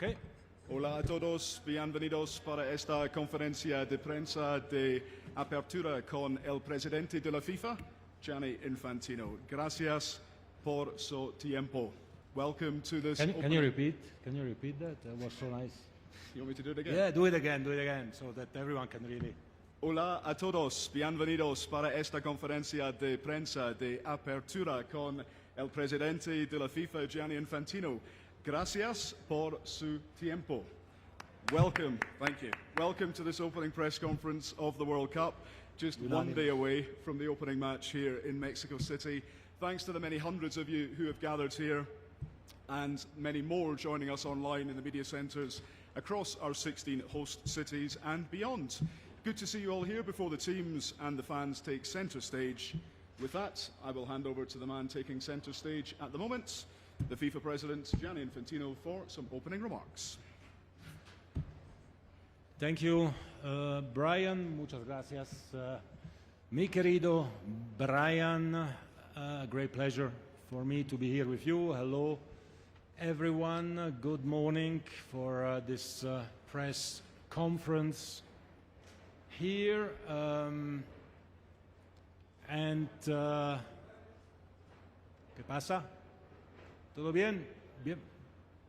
Okay. Hola a todos, bienvenidos para esta conferencia de prensa de apertura con el presidente de la FIFA, Gianni Infantino. Gracias por su tiempo. Welcome to this. Can you repeat? Can you repeat that? That was so nice. You want me to do it again? Yeah, do it again, so that everyone can really. Hola a todos, bienvenidos para esta conferencia de prensa de apertura con el presidente de la FIFA, Gianni Infantino. Gracias por su tiempo. Welcome, thank you. Welcome to this opening press conference of the World Cup, just one day away from the opening match here in Mexico City. Thanks to the many hundreds of you who have gathered here and many more joining us online in the media centres across our 16 host cities and beyond. Good to see you all here before the teams and the fans take centre stage. With that, I will hand over to the man taking centre stage at the moment, the FIFA President Gianni Infantino, for some opening remarks. Thank you, Brian. Muchas gracias. Mi querido Brian, great pleasure for me to be here with you. Hello, everyone. Good morning for this press conference here. ¿Qué pasa? ¿Todo bien? Bien.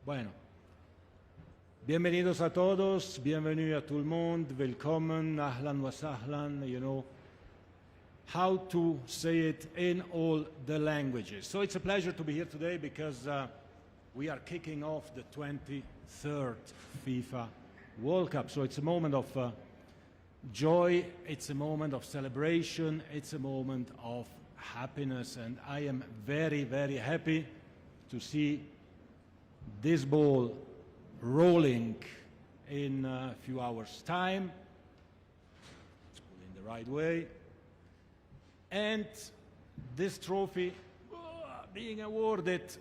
Bueno. Bienvenidos a todos, bienvenue à tout le monde, willkommen, ahlan wa sahlan, you know how to say it in all the languages. So it's a pleasure to be here today because we are kicking off the 23rd FIFA World Cup. So it's a moment of joy, it's a moment of celebration, it's a moment of happiness, and I am very, very happy to see this ball rolling in a few hours' time. It's put in the right way. And this trophy being awarded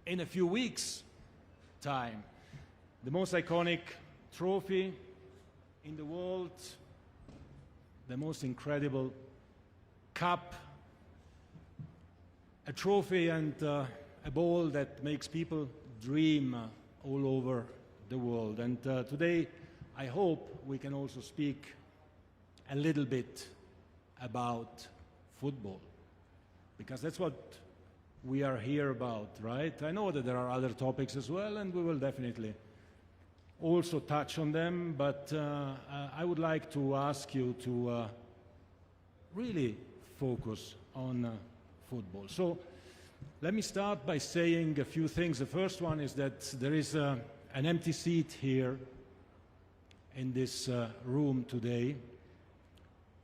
in a few weeks' time. The most iconic trophy in the world, the most incredible cup, a trophy and a ball that makes people dream all over the world. And today I hope we can also speak a little bit about football, because that's what we are here about, right? I know that there are other topics as well, and we will definitely also touch on them, but I would like to ask you to really focus on football. So let me start by saying a few things. The first one is that there is an empty seat here in this room today.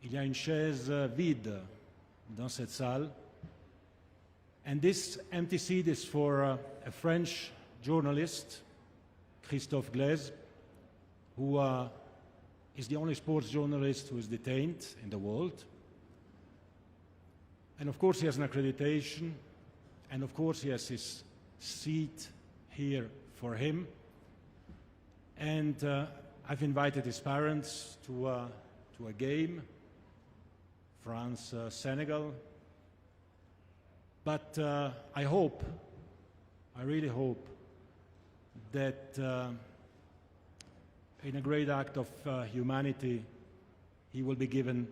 Il y a une chaise vide dans cette salle. And this empty seat is for a French journalist, Christophe Glaise, who is the only sports journalist who is detained in the world. And of course he has an accreditation, and of course he has his seat here for him. And I've invited his parents to a game, France-Senegal. But I hope, I really hope, that in a great act of humanity, he will be given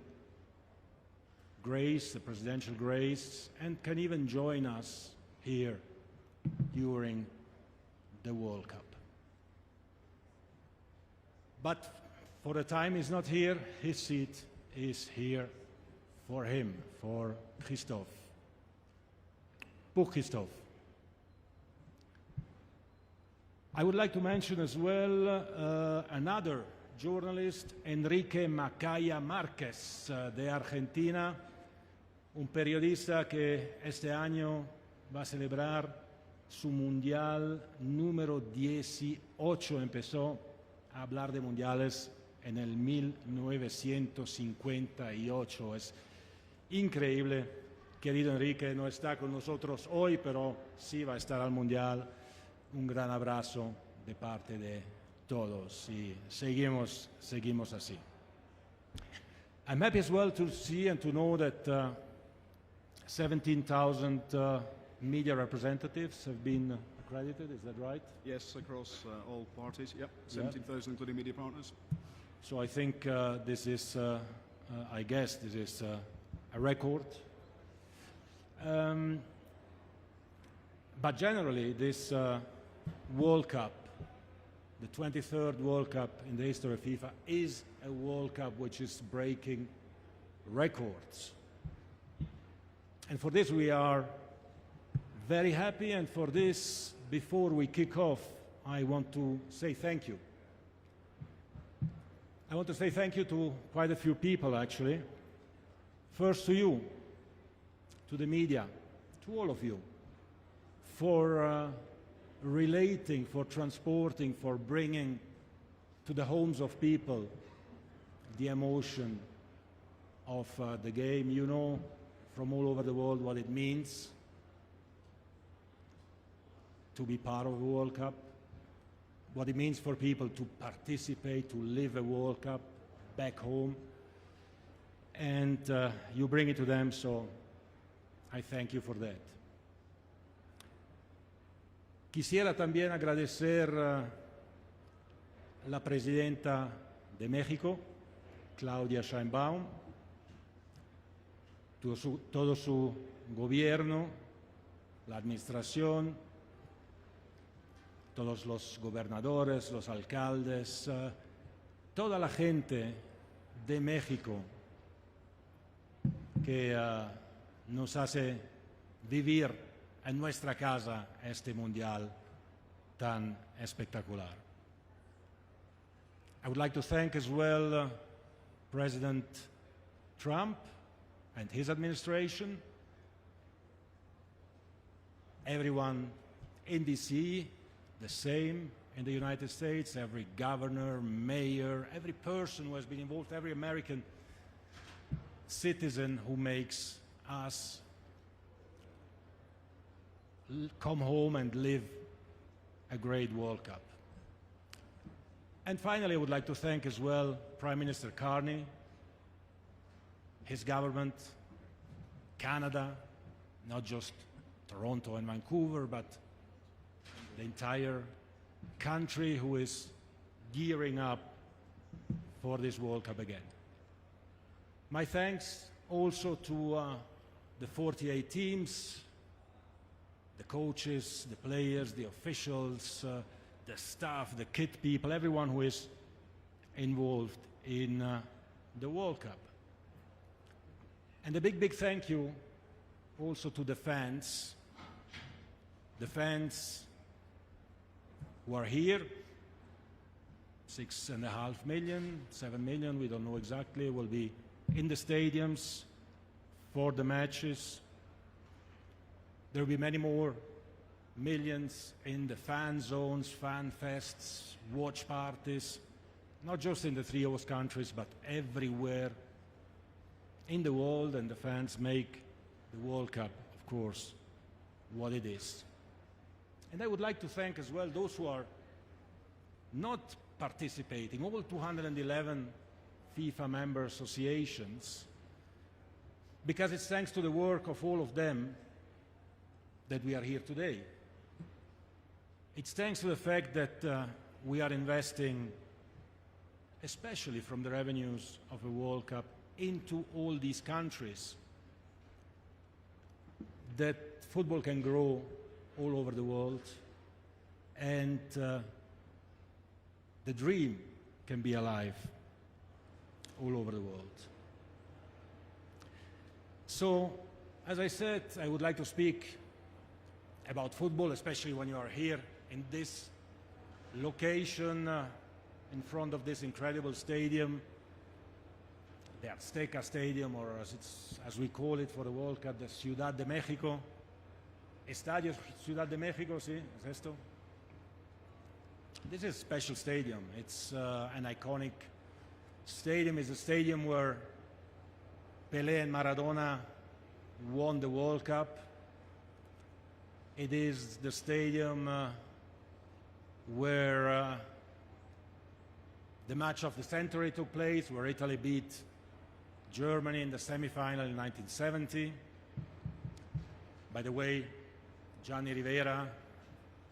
grace, the presidential grace, and can even join us here during the World Cup. But for the time he's not here, his seat is here for him, for Christophe. Pour Christophe. I would like to mention as well another journalist, Enrique Macaya Márquez, de Argentina, un periodista que este año va a celebrar su mundial número 18. Empezó a hablar de mundiales en el 1958. Es increíble. Querido Enrique, no está con nosotros hoy, pero sí va a estar al mundial. Un gran abrazo de parte de todos y seguimos así. I'm happy as well to see and to know that 17,000 media representatives have been accredited, is that right? Yes, across all parties. Yep, 17,000 including media partners. So I think this is, I guess, this is a record. But generally, this World Cup, the 23rd World Cup in the history of FIFA, is a World Cup which is breaking records. And for this we are very happy, and for this, before we kick off, I want to say thank you. I want to say thank you to quite a few people, actually. First to you, to the media, to all of you, for relating, for transporting, for bringing to the homes of people the emotion of the game. You know from all over the world what it means to be part of a World Cup, what it means for people to participate, to live a World Cup back home, and you bring it to them, so I thank you for that. Quisiera también agradecer la presidenta de México, Claudia Sheinbaum, todo su gobierno, la administración, todos los gobernadores, los alcaldes, toda la gente de México que nos hace vivir en nuestra casa este mundial tan espectacular. I would like to thank as well President Trump and his administration, everyone in DC, the same in the United States, every governor, mayor, every person who has been involved, every American citizen who makes us come home and live a great World Cup. And finally, I would like to thank as well Prime Minister Carney, his government, Canada, not just Toronto and Vancouver, but the entire country who is gearing up for this World Cup again. My thanks also to the 48 teams, the coaches, the players, the officials, the staff, the kit people, everyone who is involved in the World Cup. And a big, big thank you also to the fans who are here, 6.5 million, 7 million, we don't know exactly, will be in the stadiums for the matches. There will be many more millions in the fan zones, fan fests, watch parties, not just in the three host countries, but everywhere in the world, and the fans make the World Cup, of course, what it is. And I would like to thank as well those who are not participating, all 211 FIFA member associations, because it's thanks to the work of all of them that we are here today. It's thanks to the fact that we are investing, especially from the revenues of a World Cup, into all these countries, that football can grow all over the world, and the dream can be alive all over the world. So, as I said, I would like to speak about football, especially when you are here in this location, in front of this incredible stadium, the Azteca Stadium, or as we call it for the World Cup, the Ciudad de México. Estadio Ciudad de México, ¿sí? ¿Es esto? This is a special stadium. It's an iconic stadium. It's a stadium where Pelé and Maradona won the World Cup. It is the stadium where the match of the century took place, where Italy beat Germany in the semi-final in 1970. By the way, Gianni Rivera,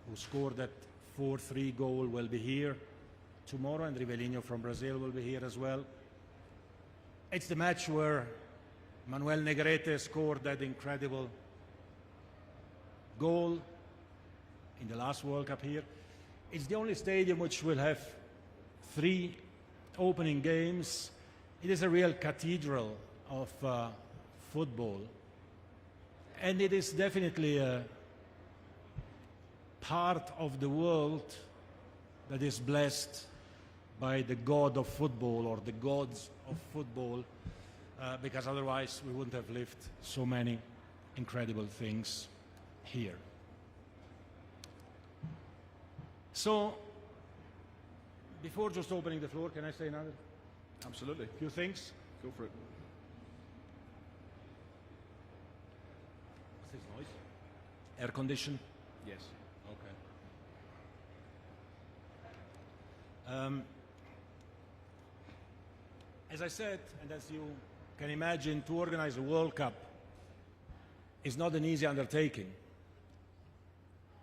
who scored that 4-3 goal, will be here tomorrow, and Rivellino from Brazil will be here as well. It's the match where Manuel Negrete scored that incredible goal in the last World Cup here. It's the only stadium which will have 3 opening games. It is a real cathedral of football, and it is definitely a part of the world that is blessed by the god of football, or the gods of football, because otherwise we wouldn't have lived so many incredible things here. So, before just opening the floor, can I say another Absolutely. few things? Go for it. What's this noise? Air condition? Yes. Okay. As I said, and as you can imagine, to organize a World Cup is not an easy undertaking.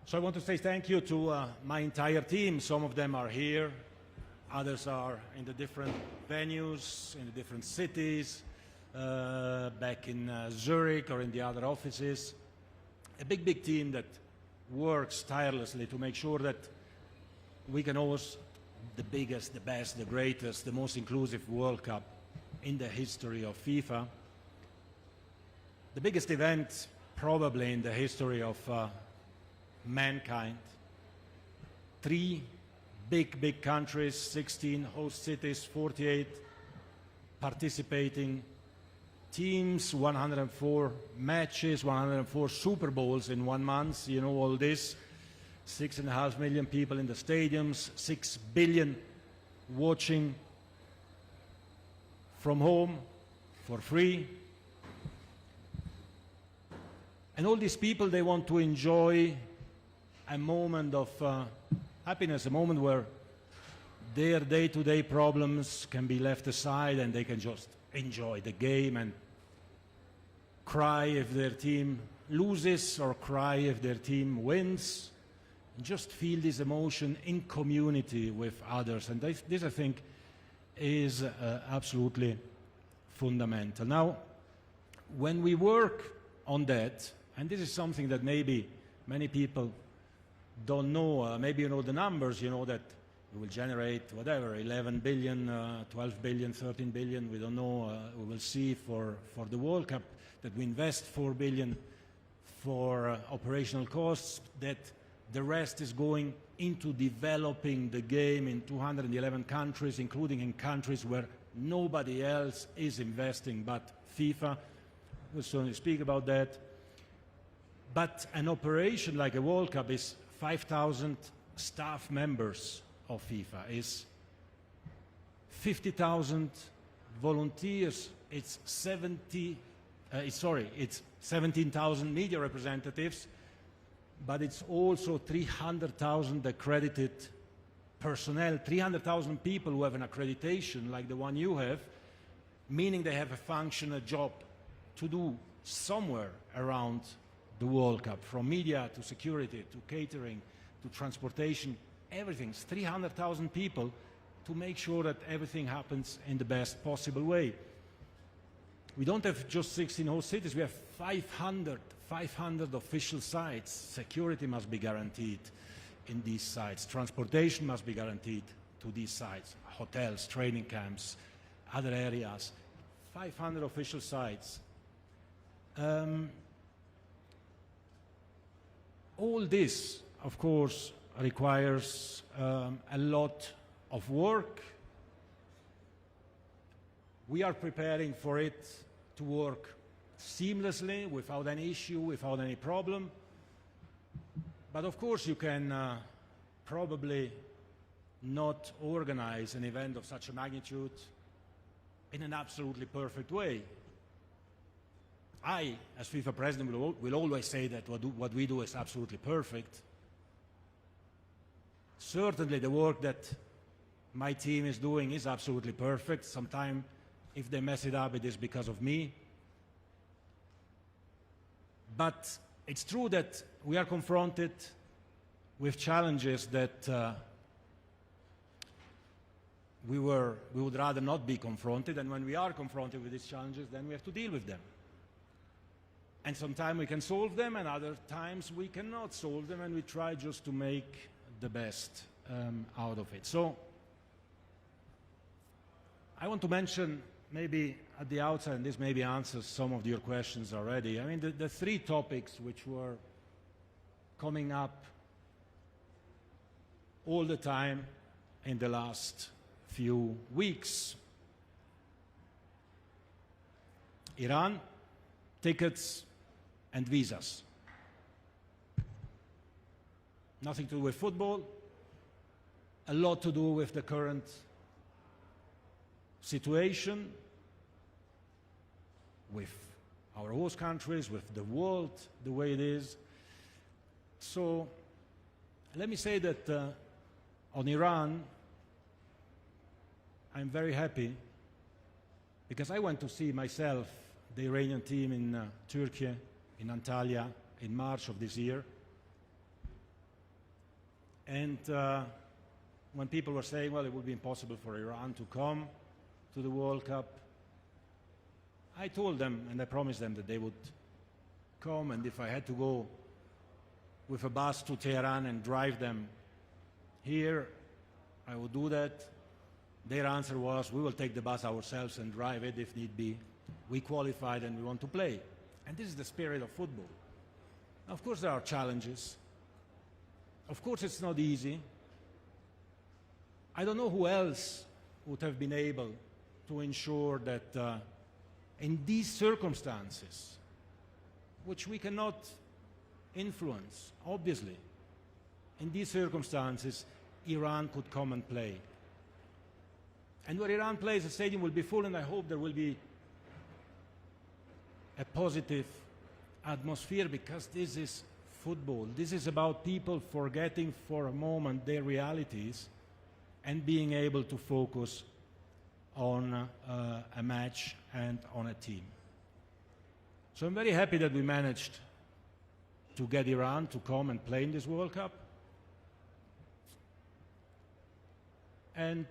So I want to say thank you to my entire team. Some of them are here, others are in the different venues, in the different cities, back in Zurich or in the other offices. A big team that works tirelessly to make sure that we can host the biggest, the best, the greatest, the most inclusive World Cup in the history of FIFA. The biggest event probably in the history of mankind. 3 big countries, 16 host cities, 48 participating teams, 104 matches, 104 Super Bowls in 1 month. You know all this. 6.5 million people in the stadiums, 6 billion watching from home for free. And all these people, they want to enjoy a moment of happiness, a moment where their day-to-day problems can be left aside and they can just enjoy the game and cry if their team loses or cry if their team wins. And just feel this emotion in community with others. And this, I think, is absolutely fundamental. Now, when we work on that, and this is something that maybe many people don't know, maybe you know the numbers, you know that we will generate whatever, 11 billion, 12 billion, 13 billion, we don't know, we will see for the World Cup, that we invest 4 billion for operational costs, that the rest is going into developing the game in 211 countries, including in countries where nobody else is investing but FIFA. We'll certainly speak about that. But an operation like a World Cup is 5,000 staff members of FIFA, is 50,000 volunteers, it's 17,000 media representatives, but it's also 300,000 accredited personnel, 300,000 people who have an accreditation like the one you have, meaning they have a function, a job to do somewhere around the World Cup, from media to security to catering to transportation, everything. It's 300,000 people to make sure that everything happens in the best possible way. We don't have just 16 host cities, we have 500 official sites. Security must be guaranteed in these sites. Transportation must be guaranteed to these sites. Hotels, training camps, other areas. 500 official sites. All this, of course, requires a lot of work. We are preparing for it to work seamlessly, without any issue, without any problem. But of course you can probably not organize an event of such a magnitude in an absolutely perfect way. I, as FIFA president, will always say that what we do is absolutely perfect. Certainly the work that my team is doing is absolutely perfect. Sometimes if they mess it up, it is because of me. But it's true that we are confronted with challenges that we would rather not be confronted, and when we are confronted with these challenges, then we have to deal with them. And sometimes we can solve them, and other times we cannot solve them, and we try just to make the best out of it. So I want to mention maybe at the outset, and this maybe answers some of your questions already. I mean, the three topics which were coming up all the time in the last few weeks: Iran, tickets, and visas. Nothing to do with football, a lot to do with the current situation, with our host countries, with the world the way it is. So let me say that on Iran, I'm very happy because I went to see myself the Iranian team in Turkey, in Antalya, in March of this year. And when people were saying, well, it would be impossible for Iran to come to the World Cup, I told them and I promised them that they would come, and if I had to go with a bus to Tehran and drive them here, I would do that. Their answer was, we will take the bus ourselves and drive it if need be. We qualified and we want to play. And this is the spirit of football. Of course there are challenges. Of course it's not easy. I don't know who else would have been able to ensure that in these circumstances, which we cannot influence, obviously, in these circumstances, Iran could come and play. And where Iran plays, the stadium will be full, and I hope there will be a positive atmosphere, because this is football. This is about people forgetting for a moment their realities and being able to focus on a match and on a team. So I'm very happy that we managed to get Iran to come and play in this World Cup. And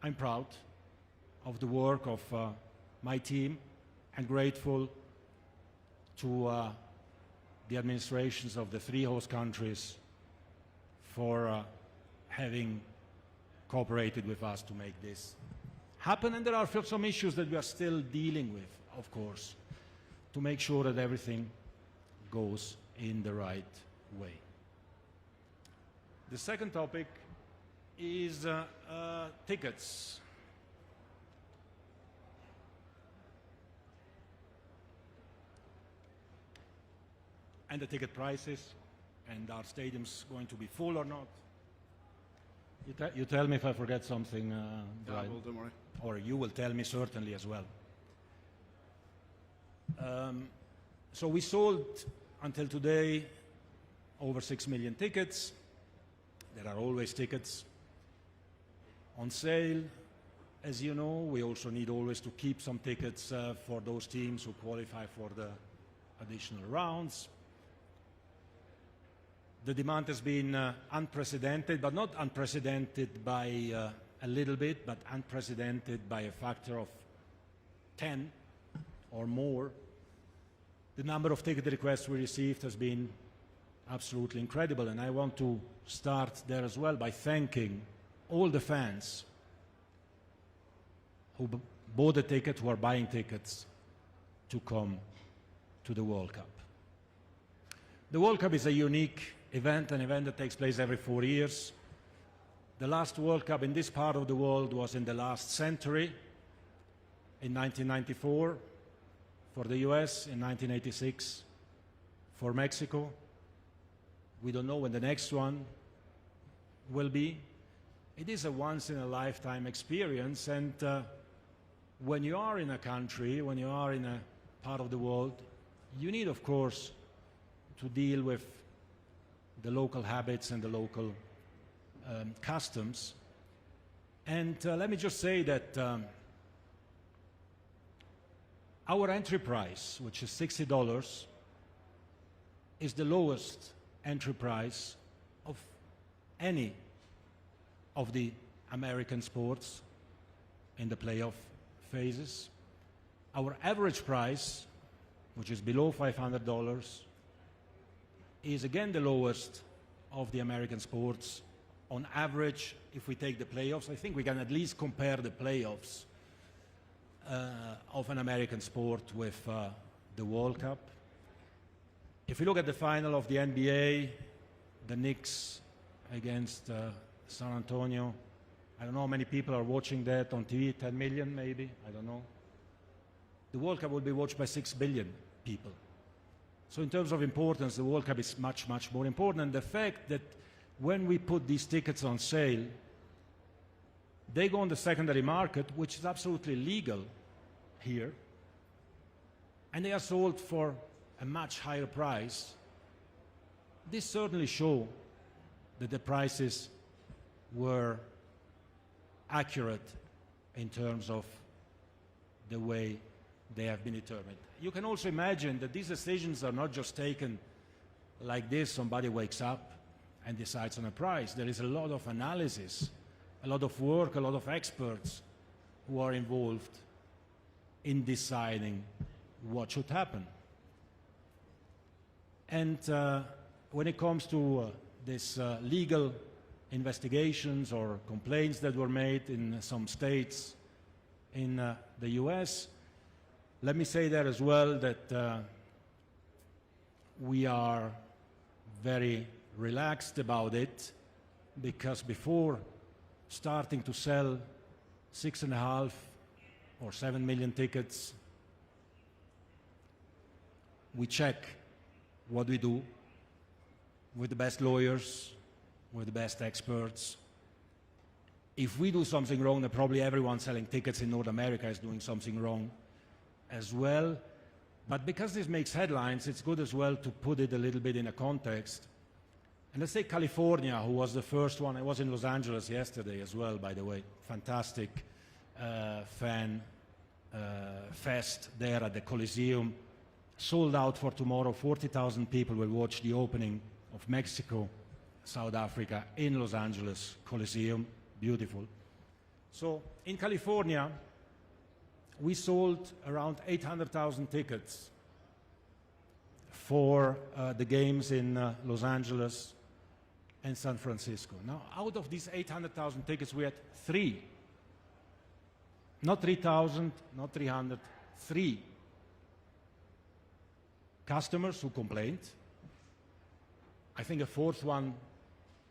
I'm proud of the work of my team and grateful to the administrations of the three host countries for having cooperated with us to make this happen. And there are some issues that we are still dealing with, of course, to make sure that everything goes in the right way. The second topic is tickets. And the ticket prices, and are stadiums going to be full or not? You tell me if I forget something, Brian. Well, don't worry. Or you will tell me certainly as well. So we sold until today over 6 million tickets. There are always tickets on sale. As you know, we also need always to keep some tickets for those teams who qualify for the additional rounds. The demand has been unprecedented, but not unprecedented by a little bit, but unprecedented by a factor of 10 or more. The number of ticket requests we received has been absolutely incredible, and I want to start there as well by thanking all the fans who bought a ticket, who are buying tickets to come to the World Cup. The World Cup is a unique event, an event that takes place every 4 years. The last World Cup in this part of the world was in the last century, in 1994 for the US, in 1986 for Mexico. We don't know when the next one will be. It is a once-in-a-lifetime experience, and when you are in a country, when you are in a part of the world, you need, of course, to deal with the local habits and the local customs. And let me just say that our entry price, which is $60, is the lowest entry price of any of the American sports in the playoff phases. Our average price, which is below $500, is again the lowest of the American sports. On average, if we take the playoffs, I think we can at least compare the playoffs of an American sport with the World Cup. If you look at the final of the NBA, the Knicks against San Antonio, I don't know how many people are watching that on TV, 10 million maybe, I don't know. The World Cup will be watched by 6 billion people. So in terms of importance, the World Cup is much, much more important. And the fact that when we put these tickets on sale, they go on the secondary market, which is absolutely legal here, and they are sold for a much higher price. This certainly shows that the prices were accurate in terms of the way they have been determined. You can also imagine that these decisions are not just taken like this, somebody wakes up and decides on a price. There is a lot of analysis, a lot of work, a lot of experts who are involved in deciding what should happen. And when it comes to this legal investigations or complaints that were made in some states in the US, let me say there as well that we are very relaxed about it, because before starting to sell 6.5 or 7 million tickets, we check what we do with the best lawyers, with the best experts. If we do something wrong, then probably everyone selling tickets in North America is doing something wrong as well. But because this makes headlines, it's good as well to put it a little bit in a context. And let's say California, who was the first one. I was in Los Angeles yesterday as well, by the way. Fantastic fan fest there at the Coliseum. Sold out for tomorrow. 40,000 people will watch the opening of Mexico, South Africa in Los Angeles Coliseum. Beautiful. So in California, we sold around 800,000 tickets for the games in Los Angeles and San Francisco. Now, out of these 800,000 tickets, we had 3. Not 3,000, not 300, 3 customers who complained. I think a 4th one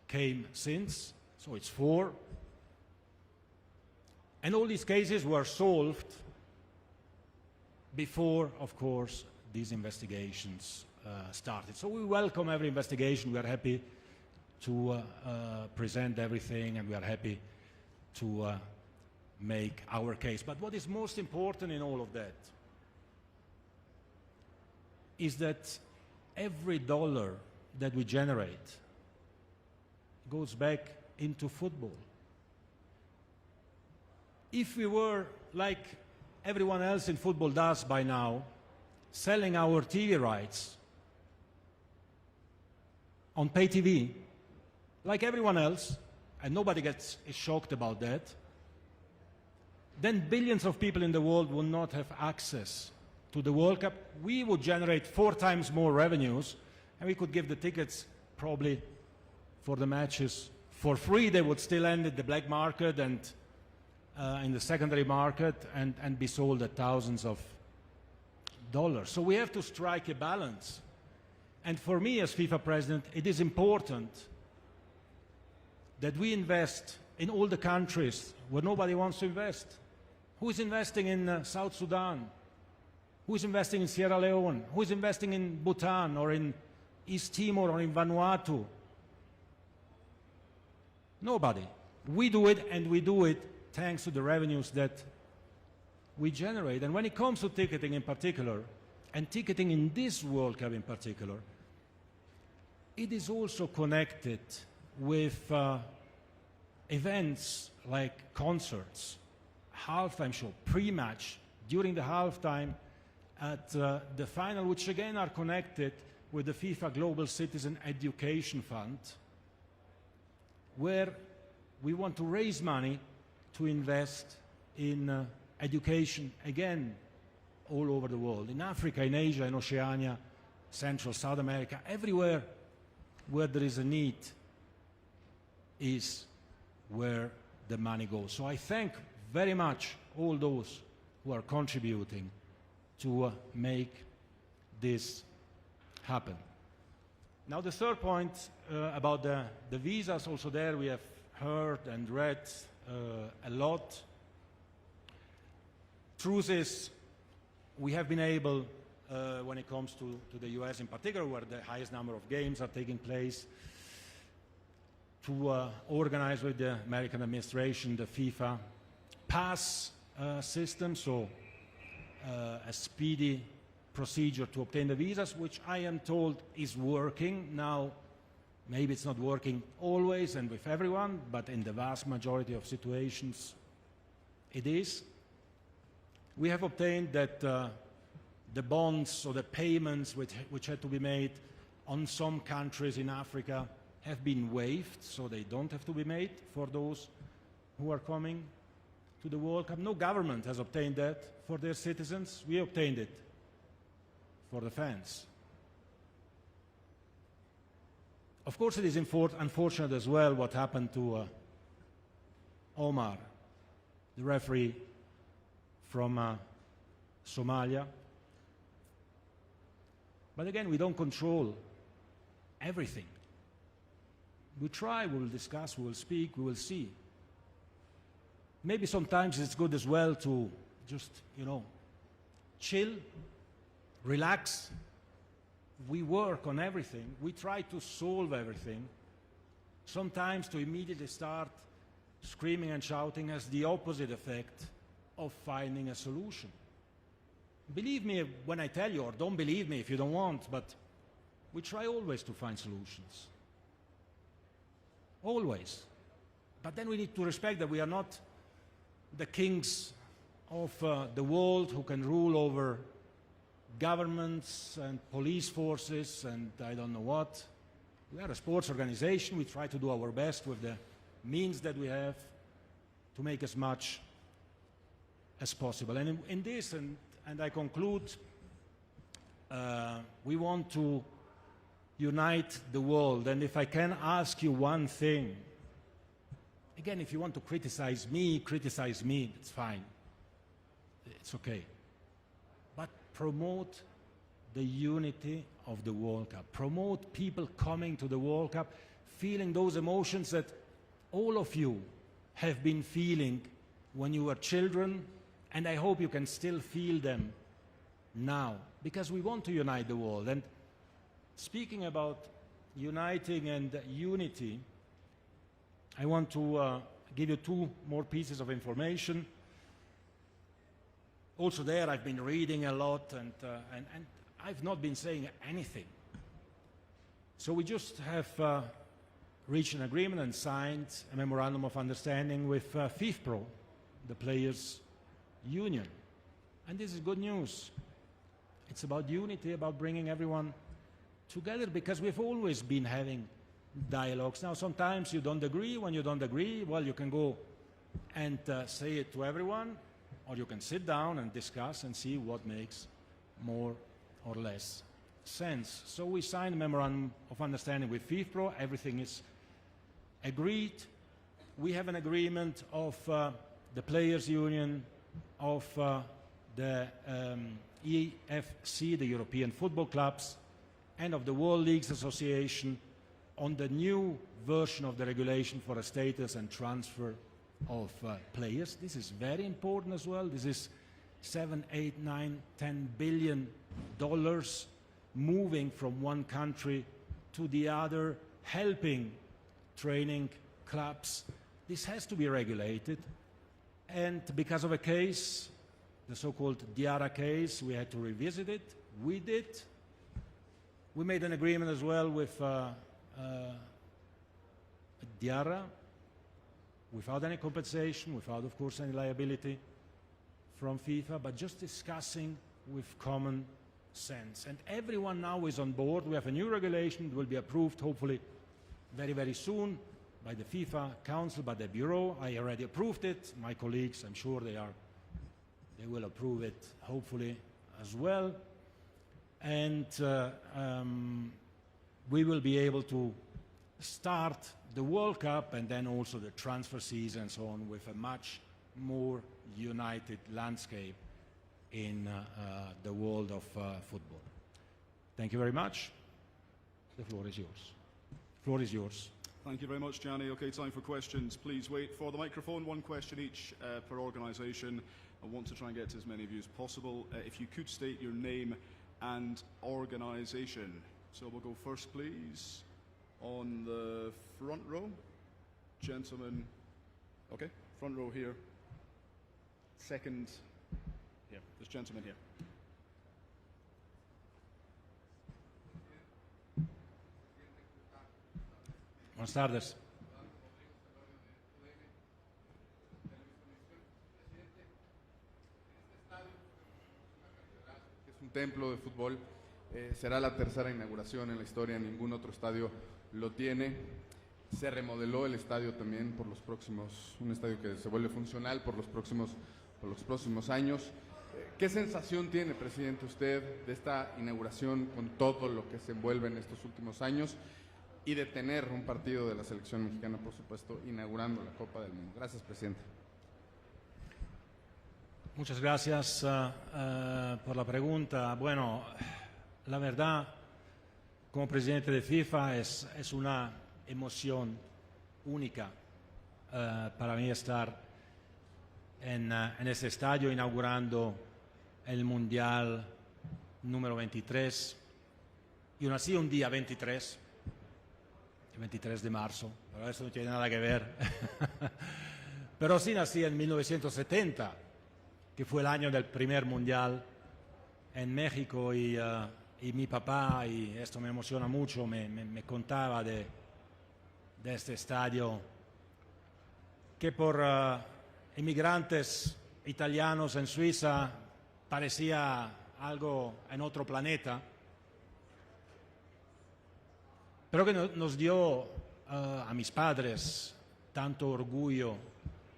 came since, so it's 4. And all these cases were solved before, of course, these investigations started. So we welcome every investigation. We are happy to present everything, and we are happy to make our case. But what is most important in all of that is that every dollar that we generate goes back into football. If we were, like everyone else in football does by now, selling our TV rights on pay TV, like everyone else, and nobody is shocked about that, then billions of people in the world will not have access to the World Cup. We would generate 4 times more revenues, and we could give the tickets probably for the matches for free. They would still end at the black market and in the secondary market and be sold at thousands of dollars. So we have to strike a balance. And for me as FIFA president, it is important that we invest in all the countries where nobody wants to invest. Who is investing in South Sudan? Who is investing in Sierra Leone? Who is investing in Bhutan or in East Timor or in Vanuatu? Nobody. We do it, and we do it thanks to the revenues that we generate. And when it comes to ticketing in particular, and ticketing in this World Cup in particular, it is also connected with events like concerts, halftime show, pre-match, during the halftime, at the final, which again are connected with the FIFA Global Citizen Education Fund, where we want to raise money to invest in education, again, all over the world, in Africa, in Asia, in Oceania, Central, South America, everywhere where there is a need is where the money goes. So I thank very much all those who are contributing to make this happen. Now the third point about the visas, also there we have heard and read a lot. Truth is, we have been able, when it comes to the US in particular, where the highest number of games are taking place, to organize with the American administration the FIFA pass system, so a speedy procedure to obtain the visas, which I am told is working. Now, maybe it's not working always and with everyone, but in the vast majority of situations it is. We have obtained that the bonds or the payments which had to be made on some countries in Africa have been waived, so they don't have to be made for those who are coming to the World Cup. No government has obtained that for their citizens. We obtained it for the fans. Of course, it is unfortunate as well what happened to Omar, the referee from Somalia. But again, we don't control everything. We try, we will discuss, we will speak, we will see. Maybe sometimes it's good as well to just, chill, relax. We work on everything. We try to solve everything. Sometimes to immediately start screaming and shouting has the opposite effect of finding a solution. Believe me when I tell you, or don't believe me if you don't want, but we try always to find solutions. Always. But then we need to respect that we are not the kings of the world who can rule over governments and police forces and I don't know what. We are a sports organization. We try to do our best with the means that we have to make as much as possible. And in this, and I conclude, we want to unite the world. And if I can ask you one thing, again, if you want to criticize me, it's fine. It's okay. But promote the unity of the World Cup. Promote people coming to the World Cup, feeling those emotions that all of you have been feeling when you were children, and I hope you can still feel them now, because we want to unite the world. And speaking about uniting and unity, I want to give you two more pieces of information. Also there I've been reading a lot and I've not been saying anything. So we just have reached an agreement and signed a memorandum of understanding with FIFA, the Players Union. And this is good news. It's about unity, about bringing everyone together, because we've always been having dialogues. Now, sometimes you don't agree. When you don't agree, well, you can go and say it to everyone, or you can sit down and discuss and see what makes more or less sense. So we signed a memorandum of understanding with FIFA. Everything is agreed. We have an agreement of the Players Union, of the EFC, the European Football Clubs, and of the World Leagues Association on the new version of the regulation for a status and transfer of players. This is very important as well. This is $7, $8, $9, $10 billion moving from one country to the other, helping training clubs. This has to be regulated. And because of a case, the so-called Diarra case, we had to revisit it. We did. We made an agreement as well with Diarra, without any compensation, without, of course, any liability from FIFA, but just discussing with common sense. And everyone now is on board. We have a new regulation. It will be approved hopefully very, very soon by the FIFA Council, by the Bureau. I already approved it. My colleagues, I'm sure they will approve it hopefully as well. And we will be able to start the World Cup and then also the transfer season and so on with a much more united landscape in the world of football. Thank you very much. The floor is yours. The floor is yours. Thank you very much, Gianni. Okay, time for questions. Please wait for the microphone. One question each per organisation. I want to try and get to as many of you as possible. If you could state your name and organisation. So we'll go first, please, on the front row. Gentleman, okay, front row here. Second, here, this gentleman here. Buenas tardes. Es un templo de fútbol, será la tercera inauguración en la historia, ningún otro estadio lo tiene. Se remodeló el estadio también por los próximos, un estadio que se vuelve funcional por los próximos años. ¿Qué sensación tiene, presidente, usted de esta inauguración con todo lo que se envuelve en estos últimos años y de tener un partido de la selección mexicana, por supuesto, inaugurando la Copa del Mundo? Gracias, presidente. Muchas gracias por la pregunta. Bueno, la verdad, como presidente de FIFA es una emoción única para mí estar en este estadio inaugurando el Mundial número 23. Yo nací un día 23, el 23 de marzo, pero eso no tiene nada que ver. Pero sí nací en 1970, que fue el año del primer Mundial en México y mi papá, y esto me emociona mucho, me contaba de este estadio que por inmigrantes italianos en Suiza parecía algo en otro planeta, pero que nos dio a mis padres tanto orgullo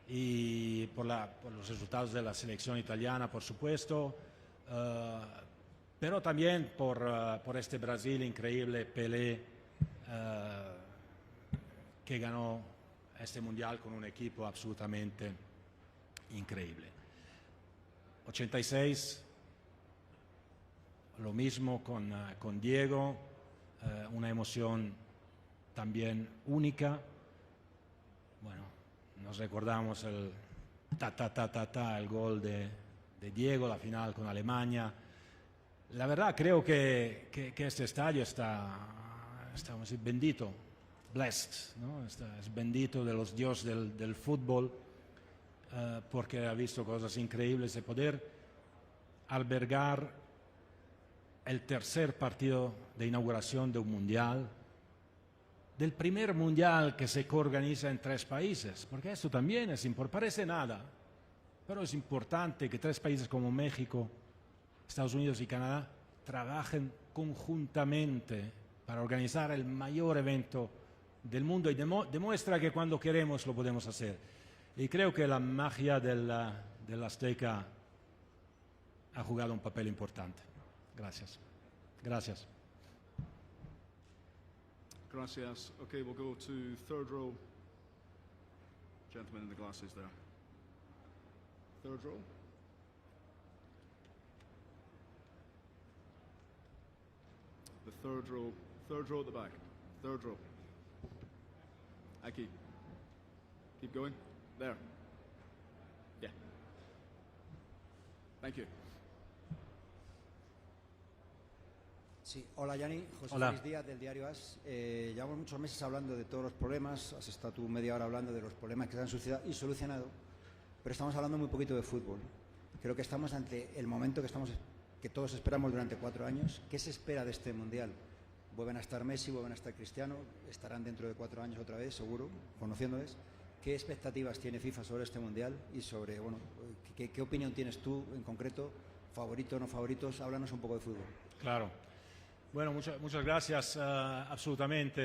y por los resultados de la selección italiana, por supuesto, pero también por este Brasil increíble, Pelé, que ganó este mundial con un equipo absolutamente increíble. 86, lo mismo con Diego, una emoción también única. Bueno, nos recordamos el el gol de Diego, la final con Alemania. La verdad creo que este estadio está vamos a decir, bendito, blessed, ¿no? Es bendito de los dioses del fútbol, porque ha visto cosas increíbles de poder albergar el tercer partido de inauguración de un mundial, del primer mundial que se coorganiza en 3 países, porque esto también es importante, parece nada, pero es importante que 3 países como México, Estados Unidos y Canadá trabajen conjuntamente para organizar el mayor evento del mundo y demuestra que cuando queremos lo podemos hacer. Y creo que la magia del Azteca ha jugado un papel importante. Gracias. Gracias. Gracias. Okay, we'll go to third row. Gentleman in the glasses there. Third row. The third row at the back. Third row. Aquí. Keep going. There. Yeah. Thank you. Sí, hola Gianni, José Hola. Luis Díaz del diario AS. Llevamos muchos meses hablando de todos los problemas, has estado tú media hora hablando de los problemas que se han suscitado y solucionado, pero estamos hablando muy poquito de fútbol. Creo que estamos ante el momento que todos esperamos durante 4 años. ¿Qué se espera de este Mundial? Vuelven a estar Messi, vuelven a estar Cristiano, estarán dentro de 4 años otra vez, seguro, conociéndoles. ¿Qué expectativas tiene FIFA sobre este Mundial y sobre, bueno, qué opinión tienes tú en concreto favorito o no favoritos, háblanos un poco de fútbol. Claro. Bueno, muchas gracias. Absolutamente.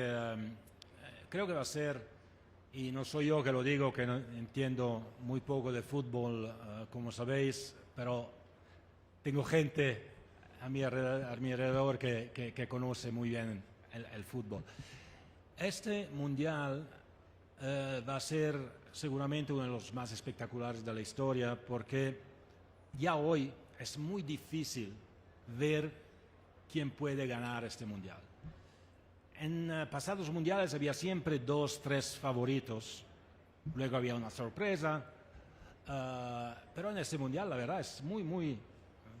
Creo que va a ser, y no soy yo que lo digo, que no, entiendo muy poco de fútbol, como sabéis, pero tengo gente a mi alrededor que conoce muy bien el fútbol. Este mundial va a ser seguramente uno de los más espectaculares de la historia, porque ya hoy es muy difícil ver quién puede ganar este mundial. En pasados mundiales había siempre 2, 3 favoritos, luego había una sorpresa, pero en este mundial la verdad es muy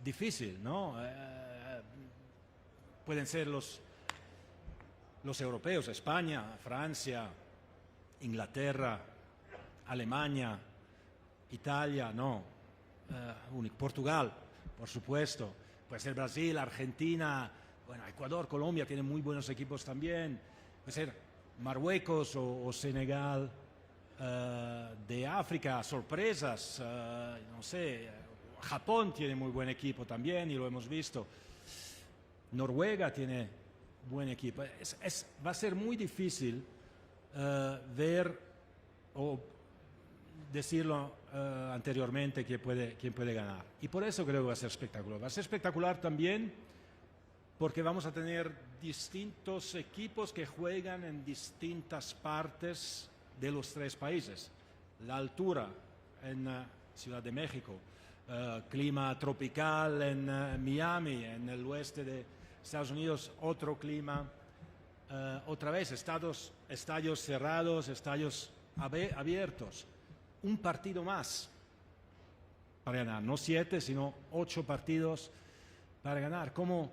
difícil, ¿no? Pueden ser los europeos, España, Francia, Inglaterra, Alemania, Italia, no, Portugal, por supuesto, puede ser Brasil, Argentina, bueno, Ecuador, Colombia tienen muy buenos equipos también, puede ser Marruecos o Senegal, de África, sorpresas, no sé, Japón tiene muy buen equipo también y lo hemos visto, Noruega tiene buen equipo, va a ser muy difícil ver o decirlo anteriormente quién puede ganar. Y por eso creo que va a ser espectacular. Va a ser espectacular también porque vamos a tener distintos equipos que juegan en distintas partes de los 3 países. La altura en Ciudad de México, clima tropical en Miami, en el oeste de Estados Unidos, otro clima. Otra vez, estadios cerrados, estadios abiertos. Un partido más para ganar, no 7, sino 8 partidos para ganar. ¿Cómo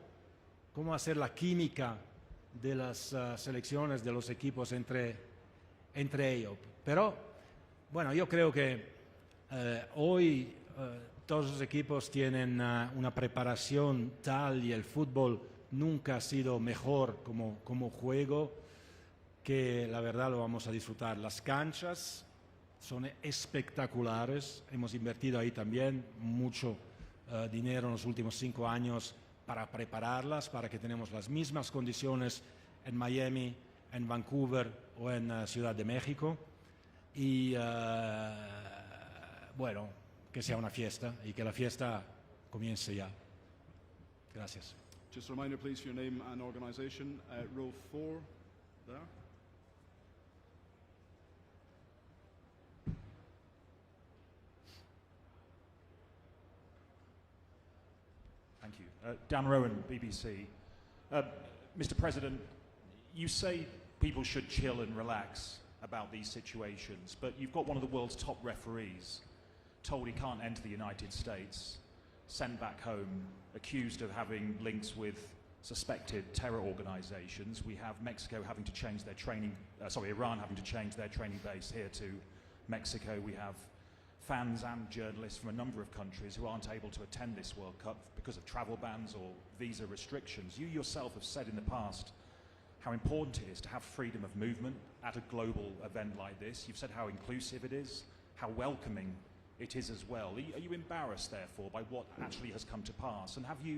hacer la química de las selecciones, de los equipos entre ellos? Pero, bueno, yo creo que hoy todos los equipos tienen una preparación tal y el fútbol nunca ha sido mejor como juego, que la verdad lo vamos a disfrutar. Las canchas son espectaculares, hemos invertido ahí también mucho dinero en los últimos 5 años para prepararlas, para que tenemos las mismas condiciones en Miami, en Vancouver o en Ciudad de México. Y bueno, que sea una fiesta y que la fiesta comience ya. Gracias. Just a reminder, please, your name and organisation. Row 4, there. Thank you. Dan Rowan, BBC. Mr. President, you say people should chill and relax about these situations, but you've got one of the world's top referees told he can't enter the United States, sent back home, accused of having links with suspected terror organizations. We have Mexico having to change their training, Iran having to change their training base here to Mexico. We have fans and journalists from a number of countries who aren't able to attend this World Cup because of travel bans or visa restrictions. You yourself have said in the past how important it is to have freedom of movement at a global event like this. You've said how inclusive it is, how welcoming it is as well. Are you embarrassed, therefore, by what actually has come to pass? And do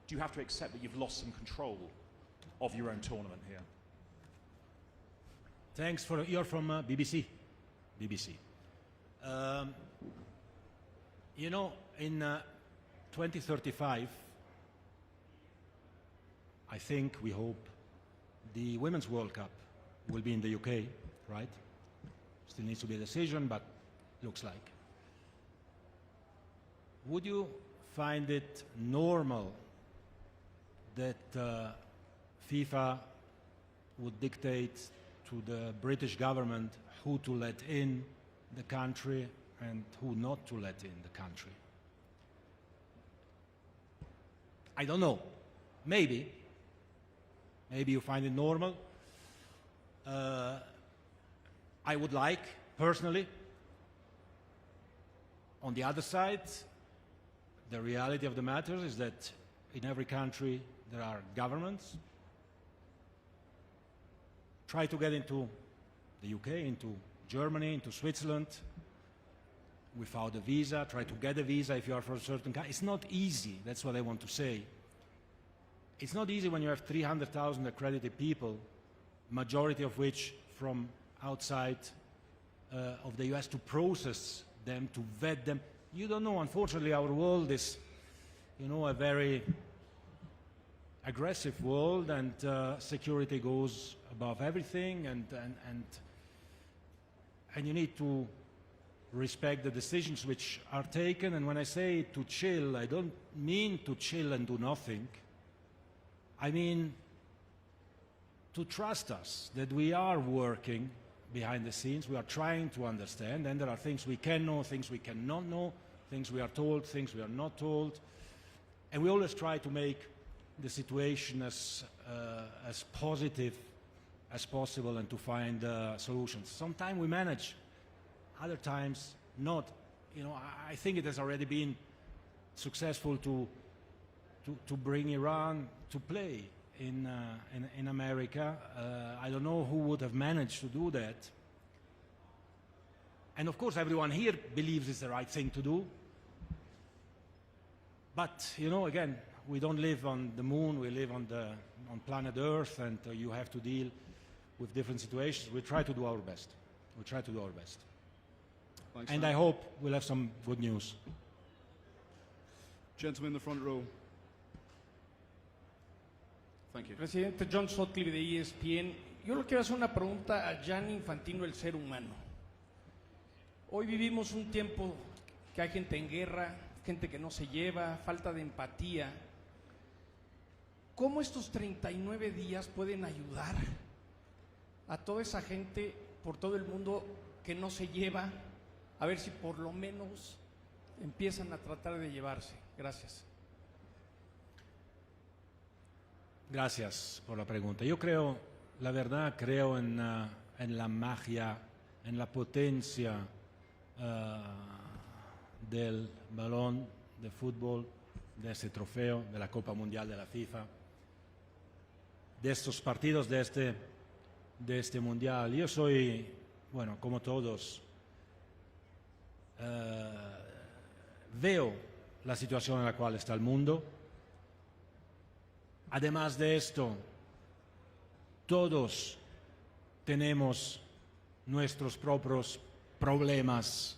you have to accept that you've lost some control of your own tournament here? Thanks for, you're from BBC. BBC. You know, in 2035, I think, we hope, the Women's World Cup will be in the UK, right? Still needs to be a decision, but looks like. Would you find it normal that FIFA would dictate to the British government who to let in the country and who not to let in the country? I don't know. Maybe you find it normal. I would like, personally. On the other side, the reality of the matter is that in every country there are governments. Try to get into the UK, into Germany, into Switzerland. without a visa, try to get a visa if you are from a certain country. It's not easy, that's what I want to say. It's not easy when you have 300,000 accredited people, majority of which from outside of the US, to process them, to vet them. You don't know, unfortunately, our world is, you know, a very aggressive world, and security goes above everything, and you need to respect the decisions which are taken. And when I say to chill, I don't mean to chill and do nothing. I mean to trust us, that we are working behind the scenes, we are trying to understand, and there are things we can know, things we cannot know, things we are told, things we are not told, and we always try to make the situation as positive as possible and to find solutions. Sometimes we manage, other times not. You know, I think it has already been successful to bring Iran to play in America. I don't know who would have managed to do that. And of course, everyone here believes it's the right thing to do. But, you know, again, we don't live on the moon, we live on planet Earth, and you have to deal with different situations. We try to do our best. We try to do our best. Thanks, and Sam. I hope we'll have some good news. Gentleman in the front row. Thank you. Presidente John Sutcliffe de ESPN. Yo le quiero hacer una pregunta a Gianni Infantino, el ser humano. Hoy vivimos un tiempo que hay gente en guerra, gente que no se lleva, falta de empatía. ¿Cómo estos 39 días pueden ayudar a toda esa gente por todo el mundo que no se lleva? A ver si por lo menos empiezan a tratar de llevarse. Gracias. Gracias por la pregunta. Yo creo, la verdad, creo en la magia, en la potencia del balón de fútbol, de ese trofeo, de la Copa Mundial de la FIFA, de estos partidos, de este Mundial. Yo soy, bueno, como todos, veo la situación en la cual está el mundo. Además de esto, todos tenemos nuestros propios problemas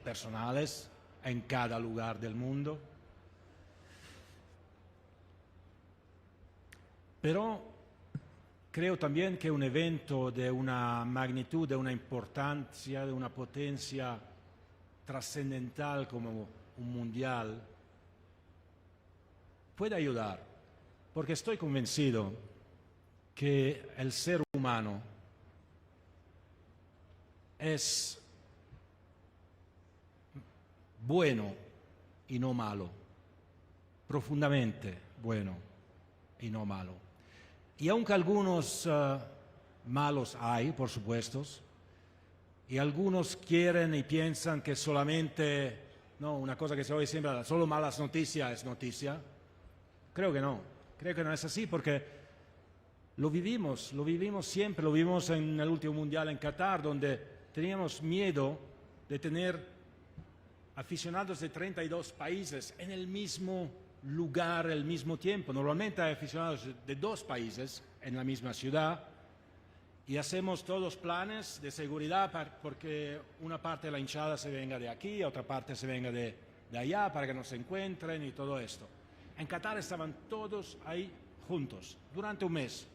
personales en cada lugar del mundo. Pero creo también que un evento de una magnitud, de una importancia, de una potencia trascendental como un mundial puede ayudar, porque estoy convencido que el ser humano es bueno y no malo, profundamente bueno y no malo. Y aunque algunos malos hay, por supuesto, y algunos quieren y piensan que solamente, no, una cosa que se oye siempre, solo malas noticias es noticia, creo que no es así, porque lo vivimos siempre, lo vimos en el último Mundial en Qatar, donde teníamos miedo de tener aficionados de 32 países en el mismo lugar al mismo tiempo. Normalmente hay aficionados de 2 países en la misma ciudad y hacemos todos planes de seguridad porque una parte de la hinchada se venga de aquí, otra parte se venga de allá para que no se encuentren y todo esto. En Qatar estaban todos ahí juntos durante un mes.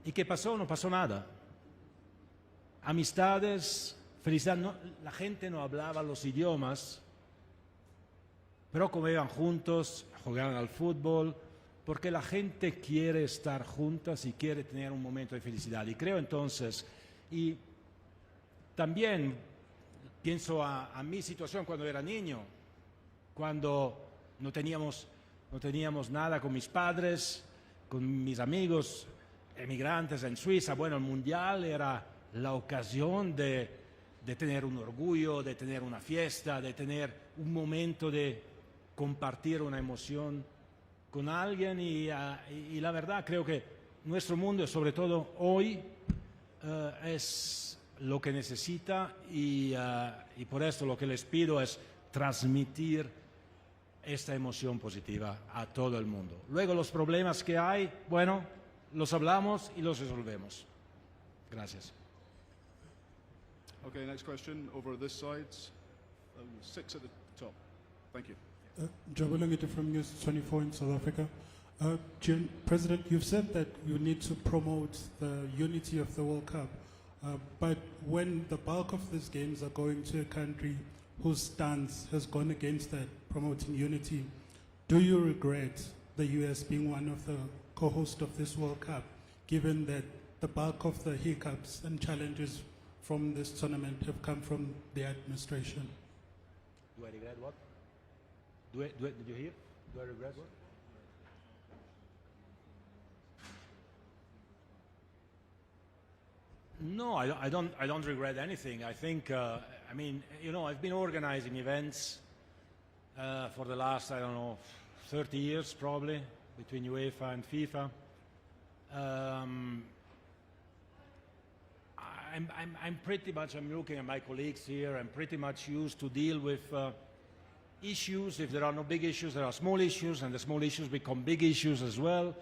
¿Y qué pasó? No pasó nada. Amistades, felicidad. No, la gente no hablaba los idiomas, pero comían juntos, jugaban al fútbol, porque la gente quiere estar juntas y quiere tener un momento de felicidad. Y creo entonces, y también pienso a mi situación cuando era niño, cuando no teníamos nada con mis padres, con mis amigos emigrantes en Suiza. Bueno, el Mundial era la ocasión de tener un orgullo, de tener una fiesta, de tener un momento de compartir una emoción con alguien y la verdad creo que nuestro mundo, sobre todo hoy, es lo que necesita y por esto lo que les pido es transmitir esta emoción positiva a todo el mundo. Luego los problemas que hay, bueno, los hablamos y los resolvemos. Gracias. Okay, next question over this side. 6 at the top. Thank you. Jabulangite from News 24 in South Africa. President, you've said that you need to promote the unity of the World Cup, but when the bulk of these games are going to a country whose stance has gone against that, promoting unity, do you regret the US being one of the co-hosts of this World Cup, given that the bulk of the hiccups and challenges from this tournament have come from the administration? Do I regret what? Did you hear? Do I regret what? No, I don't regret anything. I think, I mean, you know, I've been organizing events for the last, I don't know, 30 years probably, between UEFA and FIFA. I'm pretty much, I'm looking at my colleagues here, I'm pretty much used to deal with issues. If there are no big issues, there are small issues, and the small issues become big issues as well.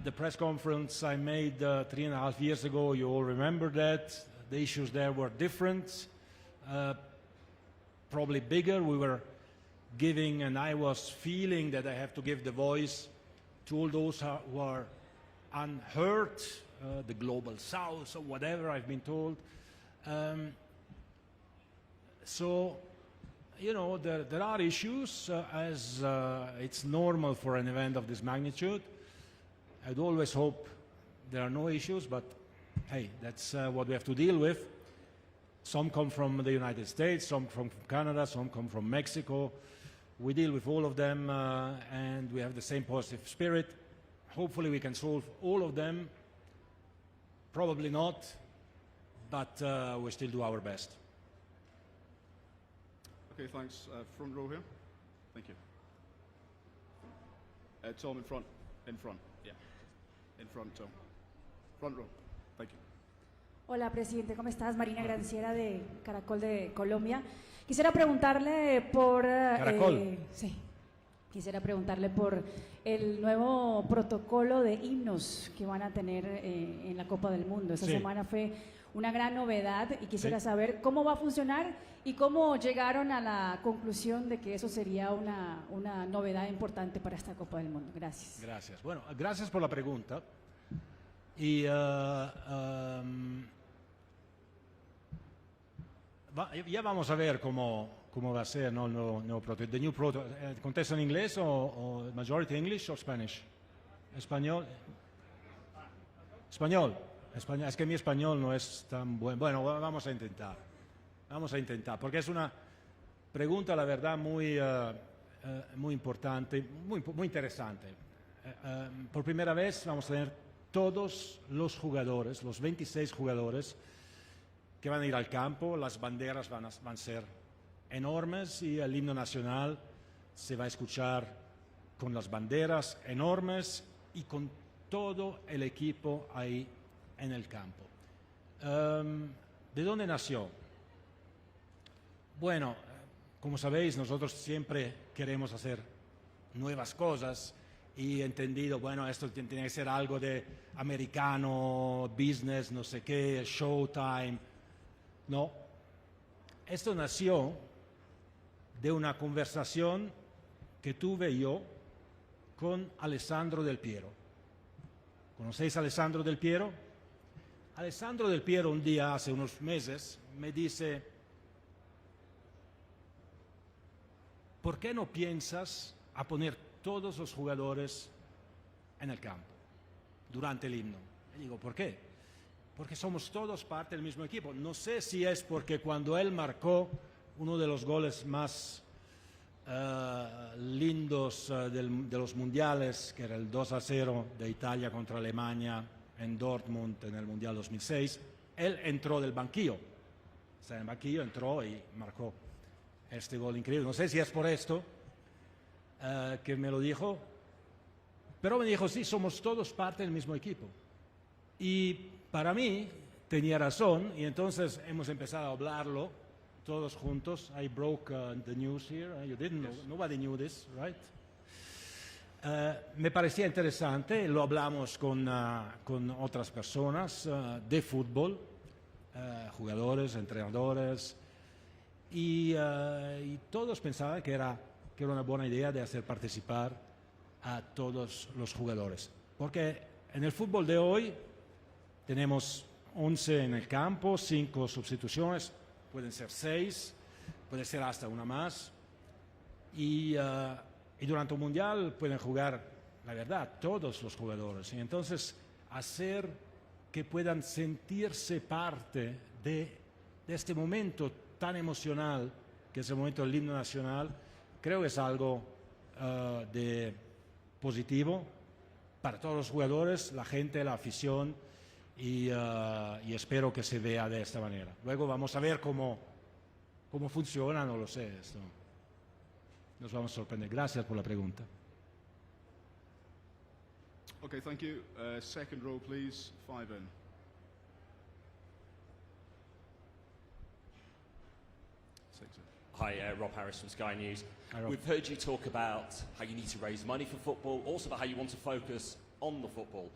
The press conference I made 3.5 years ago, you all remember that. The issues there were different, probably bigger. We were giving, and I was feeling that I have to give the voice to all those who are unheard, the global south or whatever I've been told. So, you know, there are issues as it's normal for an event of this magnitude. I'd always hope there are no issues, but hey, that's what we have to deal with. Some come from the United States, some come from Canada, some come from Mexico. We deal with all of them and we have the same positive spirit. Hopefully we can solve all of them. Probably not, but we still do our best. Okay, thanks. Front row here. Thank you. Tom in front. In front. Yeah. In front, Tom. Front row. Thank you. Hola, presidente, ¿cómo estás? Marina Granciera de Caracol de Colombia. Quisiera preguntarle por... Caracol. Sí. Quisiera preguntarle por el nuevo protocolo de himnos que van a tener en la Copa del Mundo. Esta semana fue una gran novedad y quisiera saber cómo va a funcionar y cómo llegaron a la conclusión de que eso sería una novedad importante para esta Copa del Mundo. Gracias. Gracias. Bueno, gracias por la pregunta. Y ya vamos a ver cómo va a ser, ¿no? The new protocol. ¿Contesto en inglés o majority English o Spanish? Español. Español. Es que mi español no es tan bueno. Bueno, vamos a intentar. Vamos a intentar, porque es una pregunta, la verdad, muy importante, muy interesante. Por primera vez vamos a tener todos los jugadores, los 26 jugadores que van a ir al campo. Las banderas van a ser enormes y el himno nacional se va a escuchar con las banderas enormes y con todo el equipo ahí en el campo. ¿De dónde nació? Bueno, como sabéis, nosotros siempre queremos hacer nuevas cosas y he entendido, bueno, esto tiene que ser algo de americano, business, no sé qué, showtime. No, esto nació de una conversación que tuve yo con Alessandro Del Piero. ¿Conocéis a Alessandro Del Piero? Alessandro Del Piero un día, hace unos meses, me dice: ¿por qué no piensas a poner todos los jugadores en el campo durante el himno? Le digo, ¿por qué? Porque somos todos parte del mismo equipo. No sé si es porque cuando él marcó uno de los goles más lindos de los mundiales, que era el 2-0 de Italia contra Alemania en Dortmund en el Mundial 2006, él entró del banquillo. O sea, en el banquillo entró y marcó este gol increíble. No sé si es por esto que me lo dijo, pero me dijo, sí, somos todos parte del mismo equipo. Y para mí tenía razón y entonces hemos empezado a hablarlo todos juntos. I broke the news here. You didn't know. Nobody knew this, right? Me parecía interesante, lo hablamos con otras personas de fútbol, jugadores, entrenadores, y todos pensaban que era una buena idea de hacer participar a todos los jugadores. Porque en el fútbol de hoy tenemos 11 en el campo, 5 sustituciones, pueden ser 6, puede ser hasta una más. Y durante un mundial pueden jugar, la verdad, todos los jugadores. Y entonces hacer que puedan sentirse parte de este momento tan emocional, que es el momento del himno nacional, creo que es algo de positivo para todos los jugadores, la gente, la afición, y espero que se vea de esta manera. Luego vamos a ver cómo funciona, no lo sé. Esto nos vamos a sorprender. Gracias por la pregunta. Okay, thank you. Second row, please. 5 in. Hi, Rob Harris from Sky News. Hi, Rob. We've heard you talk about how you need to raise money for football, also about how you want to focus on the football.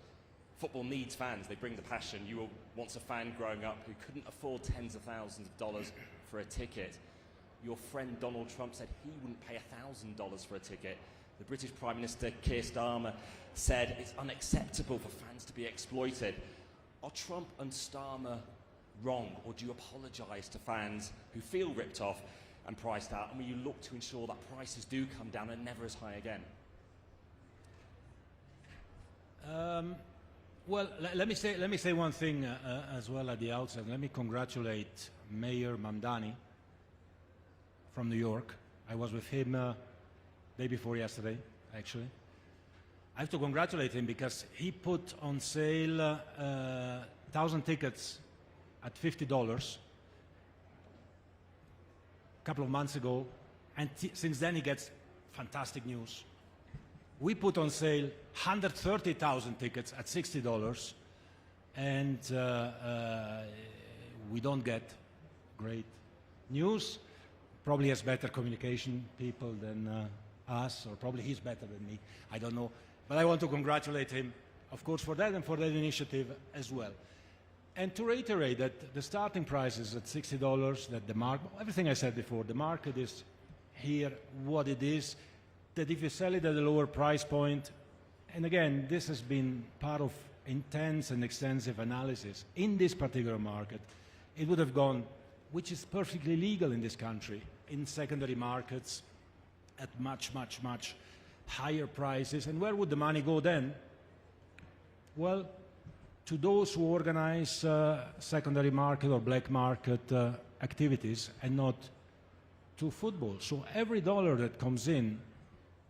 Football needs fans, they bring the passion. You were once a fan growing up who couldn't afford tens of thousands of dollars for a ticket. Your friend Donald Trump said he wouldn't pay $1,000 for a ticket. The British Prime Minister Keir Starmer said it's unacceptable for fans to be exploited. Are Trump and Starmer wrong, or do you apologise to fans who feel ripped off and priced out, and will you look to ensure that prices do come down and never as high again? Well, let me say one thing as well at the outset. Let me congratulate Mayor Mamdani from New York. I was with him day before yesterday, actually. I have to congratulate him because he put on sale 1,000 tickets at $50 a couple of months ago, and since then he gets fantastic news. We put on sale 130,000 tickets at $60, and we don't get great news. Probably has better communication people than us, or probably he's better than me. I don't know. But I want to congratulate him, of course, for that and for that initiative as well. And to reiterate that the starting price is at $60, that the market, everything I said before, the market is here what it is, that if you sell it at a lower price point, and again, this has been part of intense and extensive analysis in this particular market, it would have gone, which is perfectly legal in this country, in secondary markets at much, much, much higher prices. And where would the money go then? Well, to those who organize secondary market or black market activities, and not to football. So every dollar that comes in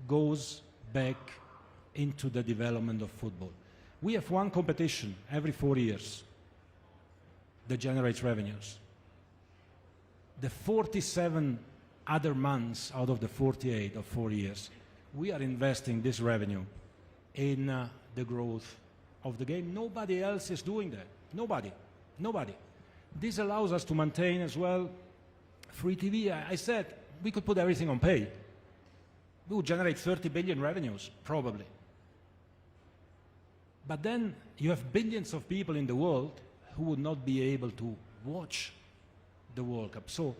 goes back into the development of football. We have one competition every 4 years that generates revenues. The 47 other months out of the 48 of 4 years, we are investing this revenue in the growth of the game. Nobody else is doing that. Nobody. This allows us to maintain as well free TV. I said we could put everything on pay. We would generate 30 billion revenues, probably. But then you have billions of people in the world who would not be able to watch the World Cup. So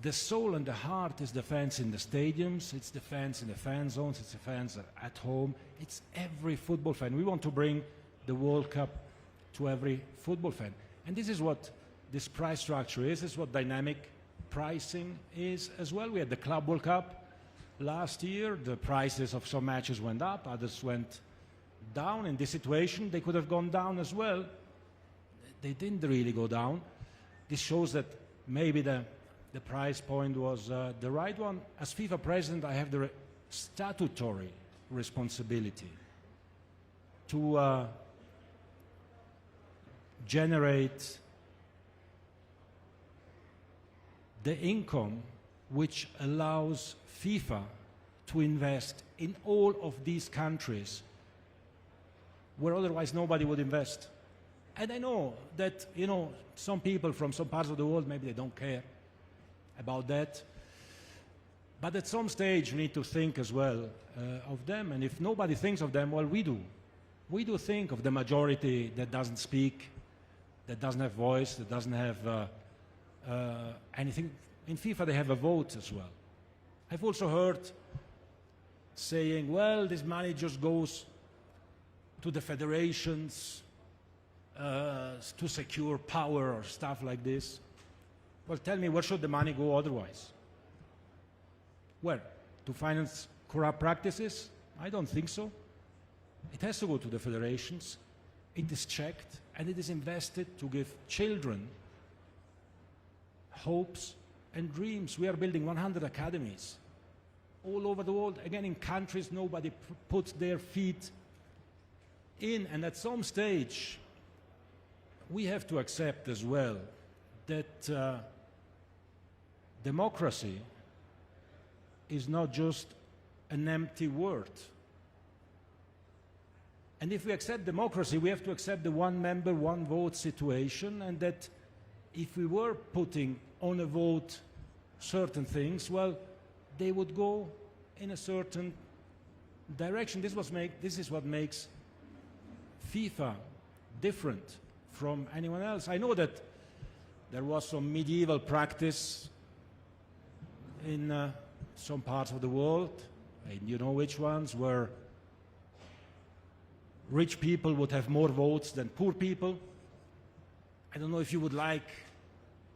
the soul and the heart is the fans in the stadiums, it's the fans in the fan zones, it's the fans at home, it's every football fan. We want to bring the World Cup to every football fan. And this is what this price structure is, this is what dynamic pricing is as well. We had the Club World Cup last year, the prices of some matches went up, others went down. In this situation, they could have gone down as well. They didn't really go down. This shows that maybe the price point was the right one. As FIFA president, I have the statutory responsibility to generate the income which allows FIFA to invest in all of these countries where otherwise nobody would invest. And I know that, you know, some people from some parts of the world, maybe they don't care about that. But at some stage, we need to think as well of them. And if nobody thinks of them, well, we do. We do think of the majority that doesn't speak, that doesn't have voice, that doesn't have anything. In FIFA, they have a vote as well. I've also heard saying, well, this money just goes to the federations to secure power or stuff like this. Well, tell me, where should the money go otherwise? Where? To finance corrupt practices? I don't think so. It has to go to the federations. It is checked and it is invested to give children hopes and dreams. We are building 100 academies all over the world, again in countries nobody puts their feet in. And at some stage, we have to accept as well that democracy is not just an empty word. And if we accept democracy, we have to accept the one member, one vote situation, and that if we were putting on a vote certain things, well, they would go in a certain direction. This is what makes FIFA different from anyone else. I know that there was some medieval practice in some parts of the world, and you know which ones, where rich people would have more votes than poor people. I don't know if you would like,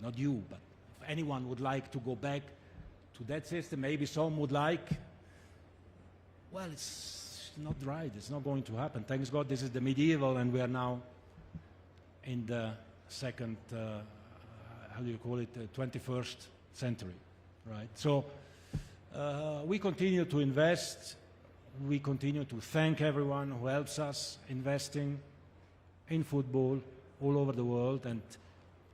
not you, but if anyone would like to go back to that system. Maybe some would like. Well, it's not right. It's not going to happen. Thanks God this is the medieval and we are now in the second, how do you call it, 21st century, right? So we continue to invest. We continue to thank everyone who helps us investing in football all over the world, and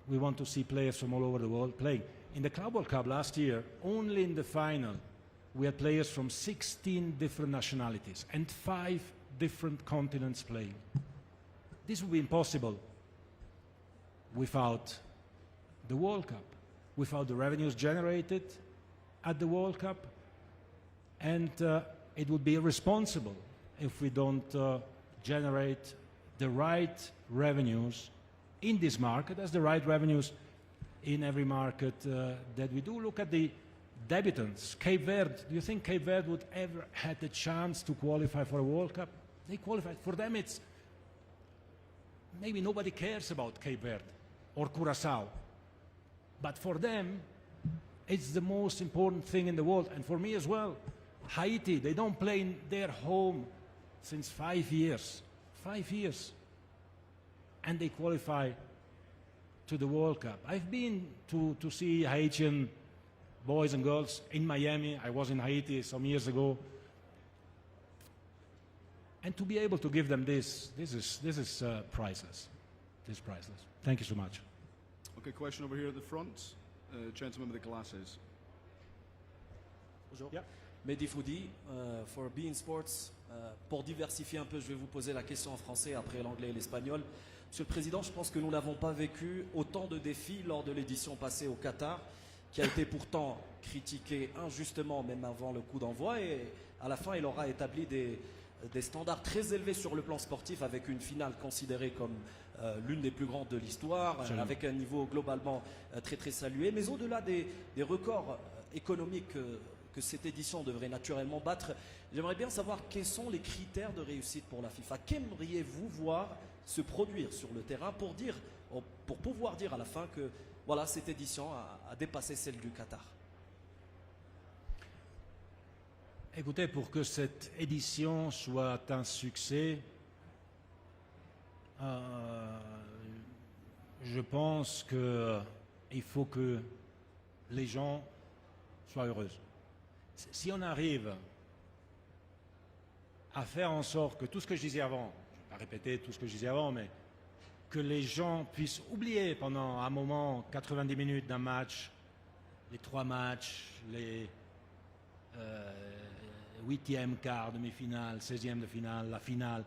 we want to see players from all over the world playing. In the Club World Cup last year, only in the final, we had players from 16 different nationalities and 5 different continents playing. This would be impossible without the World Cup, without the revenues generated at the World Cup, and it would be irresponsible if we don't generate the right revenues in this market as the right revenues in every market that we do. Look at the debutants. Cape Verde, do you think Cape Verde would ever had the chance to qualify for a World Cup? They qualified. For them it's, maybe nobody cares about Cape Verde or Curacao, but for them it's the most important thing in the world, and for me as well. Haiti, they don't play in their home since 5 years. 5 years. And they qualify to the World Cup. I've been to see Haitian boys and girls in Miami. I was in Haiti some years ago. And to be able to give them this is priceless. This is priceless. Thank you so much. Okay, question over here at the front. Gentleman with the glasses. Bonjour. Yep. Mehdi Foudi, for Bein Sports. Pour diversifier un peu, je vais vous poser la question en français après l'anglais et l'espagnol. Monsieur le Président, je pense que nous n'avons pas vécu autant de défis lors de l'édition passée au Qatar, qui a été pourtant critiqué injustement même avant le coup d'envoi, et à la fin il aura établi des standards très élevés sur le plan sportif, avec une finale considérée comme l'une des plus grandes de l'histoire, avec un niveau globalement très très salué. Mais au-delà des records économiques que cette édition devrait naturellement battre, j'aimerais bien savoir quels sont les critères de réussite pour la FIFA. Qu'aimeriez-vous voir se produire sur le terrain pour pouvoir dire à la fin que voilà, cette édition a dépassé celle du Qatar? Écoutez, pour que cette édition soit un succès, je pense qu'il faut que les gens soient heureux. Si on arrive à faire en sorte que tout ce que je disais avant, je ne vais pas répéter tout ce que je disais avant, mais que les gens puissent oublier pendant un moment, 90 minutes d'un match, les 3 matchs, les 8e, quart, demi-finale, 16e de finale, la finale,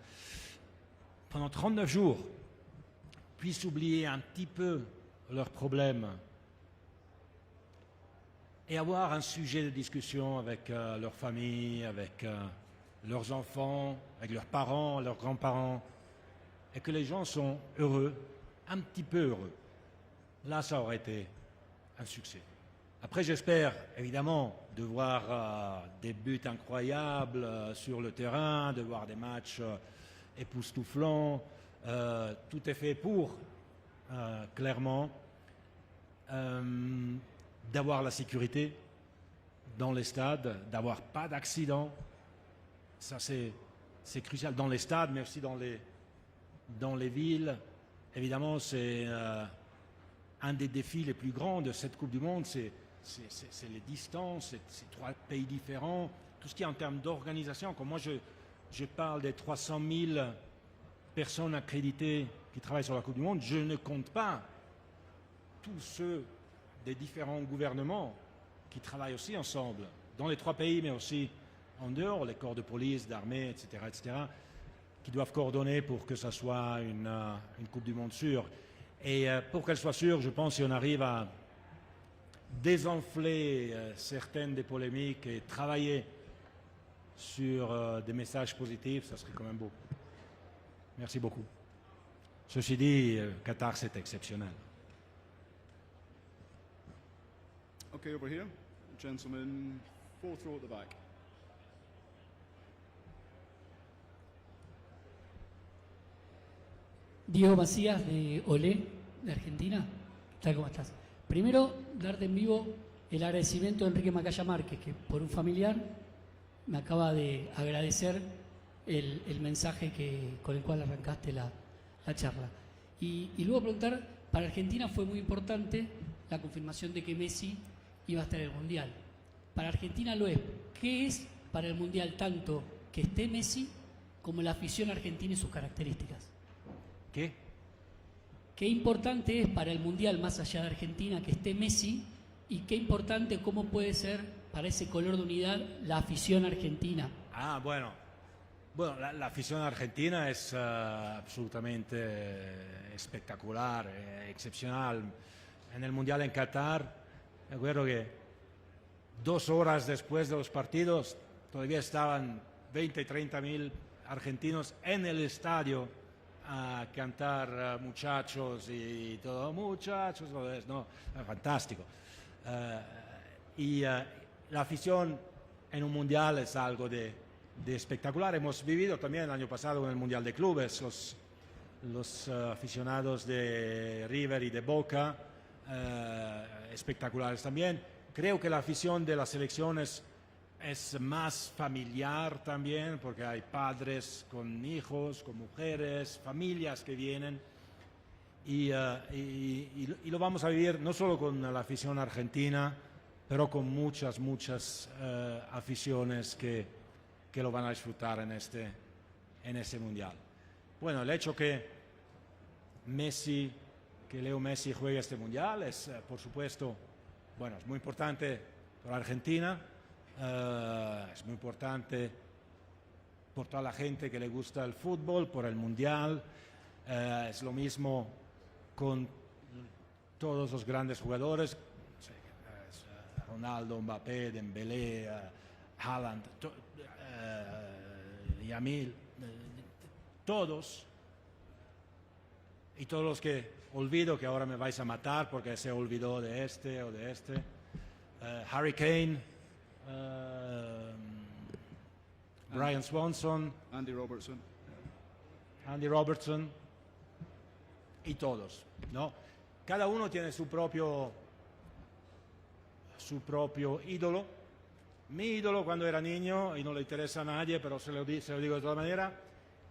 pendant 39 jours, puissent oublier un petit peu leurs problèmes et avoir un sujet de discussion avec leur famille, avec leurs enfants, avec leurs parents, leurs grands-parents, et que les gens sont heureux, un petit peu heureux. Là, ça aurait été un succès. Après, j'espère évidemment de voir des buts incroyables sur le terrain, de voir des matchs époustouflants. Tout est fait pour, clairement, d'avoir la sécurité dans les stades, d'avoir pas d'accidents. Ça, c'est crucial dans les stades, mais aussi dans les villes. Évidemment, c'est un des défis les plus grands de cette Coupe du Monde, c'est les distances, c'est 3 pays différents, tout ce qui est en termes d'organisation. Comme moi, je parle des 300 000 personnes accréditées qui travaillent sur la Coupe du Monde, je ne compte pas tous ceux des différents gouvernements qui travaillent aussi ensemble, dans les 3 pays, mais aussi en dehors, les corps de police, d'armée, etc., qui doivent coordonner pour que ça soit une Coupe du Monde sûre. Et pour qu'elle soit sûre, je pense, si on arrive à désenfler certaines des polémiques et travailler sur des messages positifs, ça serait quand même beau. Merci beaucoup. Ceci dit, Qatar, c'est exceptionnel. Okay, over here. Gentleman, 4th row at the back. Diego Macías de Olé, de Argentina. ¿Qué tal? ¿Cómo estás? Primero, darte en vivo el agradecimiento a Enrique Macaya Márquez, que por un familiar me acaba de agradecer el mensaje con el cual arrancaste la charla. Y luego preguntar, para Argentina fue muy importante la confirmación de que Messi iba a estar en el Mundial. Para Argentina lo es. ¿Qué es para el Mundial tanto que esté Messi como la afición argentina y sus características? ¿Qué? ¿Qué importante es para el Mundial, más allá de Argentina, que esté Messi? ¿Y qué importante, cómo puede ser para ese color de unidad la afición argentina? Bueno, la afición argentina es absolutamente espectacular, excepcional. En el Mundial en Qatar, me acuerdo que 2 horas después de los partidos todavía estaban 20 y 30 mil argentinos en el estadio a cantar muchachos y todo, muchachos, no, fantástico. Y la afición en un mundial es algo de espectacular. Hemos vivido también el año pasado en el Mundial de Clubes, los aficionados de River y de Boca, espectaculares también. Creo que la afición de las selecciones es más familiar también, porque hay padres con hijos, con mujeres, familias que vienen. Y lo vamos a vivir no solo con la afición argentina, pero con muchas aficiones que lo van a disfrutar en este Mundial. Bueno, el hecho que Leo Messi juegue este Mundial es, por supuesto, bueno, es muy importante para Argentina, es muy importante por toda la gente que le gusta el fútbol, por el Mundial, es lo mismo con todos los grandes jugadores, Ronaldo, Mbappé, Dembélé, Haaland, Yamil, todos, y todos los que olvido, que ahora me vais a matar porque se olvidó de este o de este, Harry Kane, Brian Swanson, Andy Robertson y todos, ¿no? Cada uno tiene su propio ídolo. Mi ídolo cuando era niño, y no le interesa a nadie, pero se lo digo de todas maneras,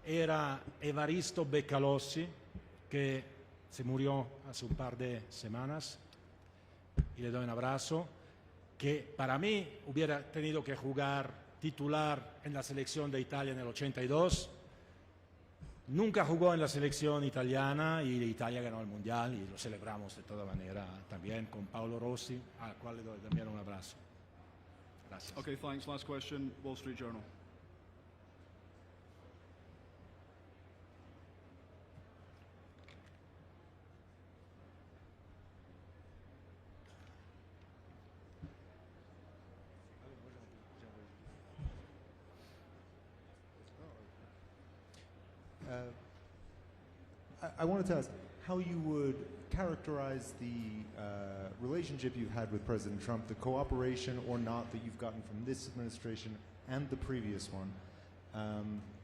era Evaristo Beccalossi, que se murió hace un par de semanas, y le doy un abrazo, que para mí hubiera tenido que jugar titular en la selección de Italia en el 82. Nunca jugó en la selección italiana y Italia ganó el Mundial y lo celebramos de toda manera también con Paolo Rossi, al cual le doy también un abrazo. Gracias. Okay, thanks. Last question, Wall Street Journal. I wanted to ask how you would characterize the relationship you've had with President Trump, the cooperation or not that you've gotten from this administration and the previous one,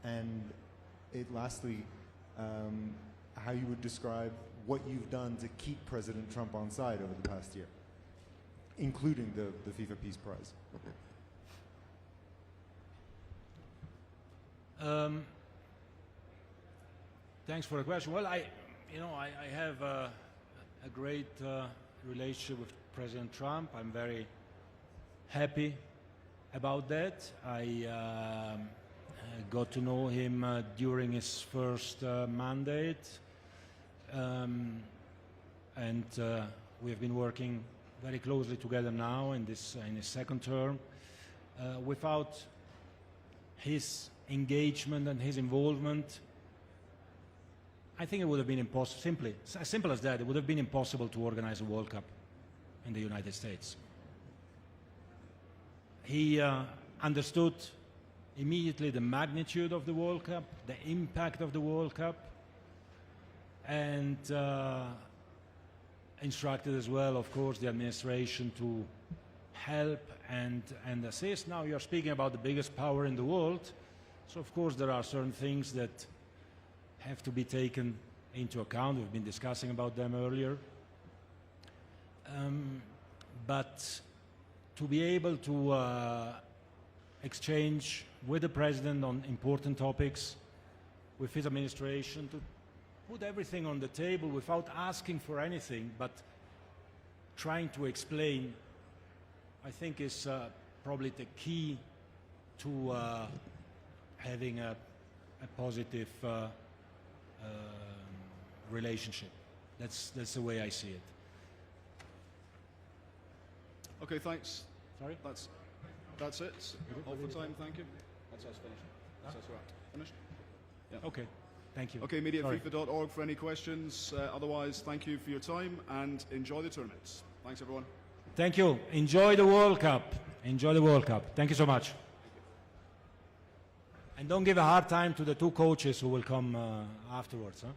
and lastly, how you would describe what you've done to keep President Trump on side over the past year, including the FIFA Peace Prize. Thanks for the question. Well, I have a great relationship with President Trump. I'm very happy about that. I got to know him during his first mandate, and we have been working very closely together now in his second term. Without his engagement and his involvement, I think it would have been impossible, as simple as that, it would have been impossible to organize a World Cup in the United States. He understood immediately the magnitude of the World Cup, the impact of the World Cup, and instructed as well, of course, the administration to help and assist. Now you're speaking about the biggest power in the world, so of course there are certain things that have to be taken into account. We've been discussing about them earlier. But to be able to exchange with the President on important topics, with his administration, to put everything on the table without asking for anything, but trying to explain, I think is probably the key to having a positive relationship. That's the way I see it. Okay, thanks. Sorry? That's it. All for time, thank you. That's us finished. That's us wrapped. Finished? Yeah. Okay, thank you. Okay, media at FIFA.org for any questions. Otherwise, thank you for your time and enjoy the tournaments. Thanks, everyone. Thank you. Enjoy the World Cup. Enjoy the World Cup. Thank you so much. And don't give a hard time to the two coaches who will come afterwards. Huh?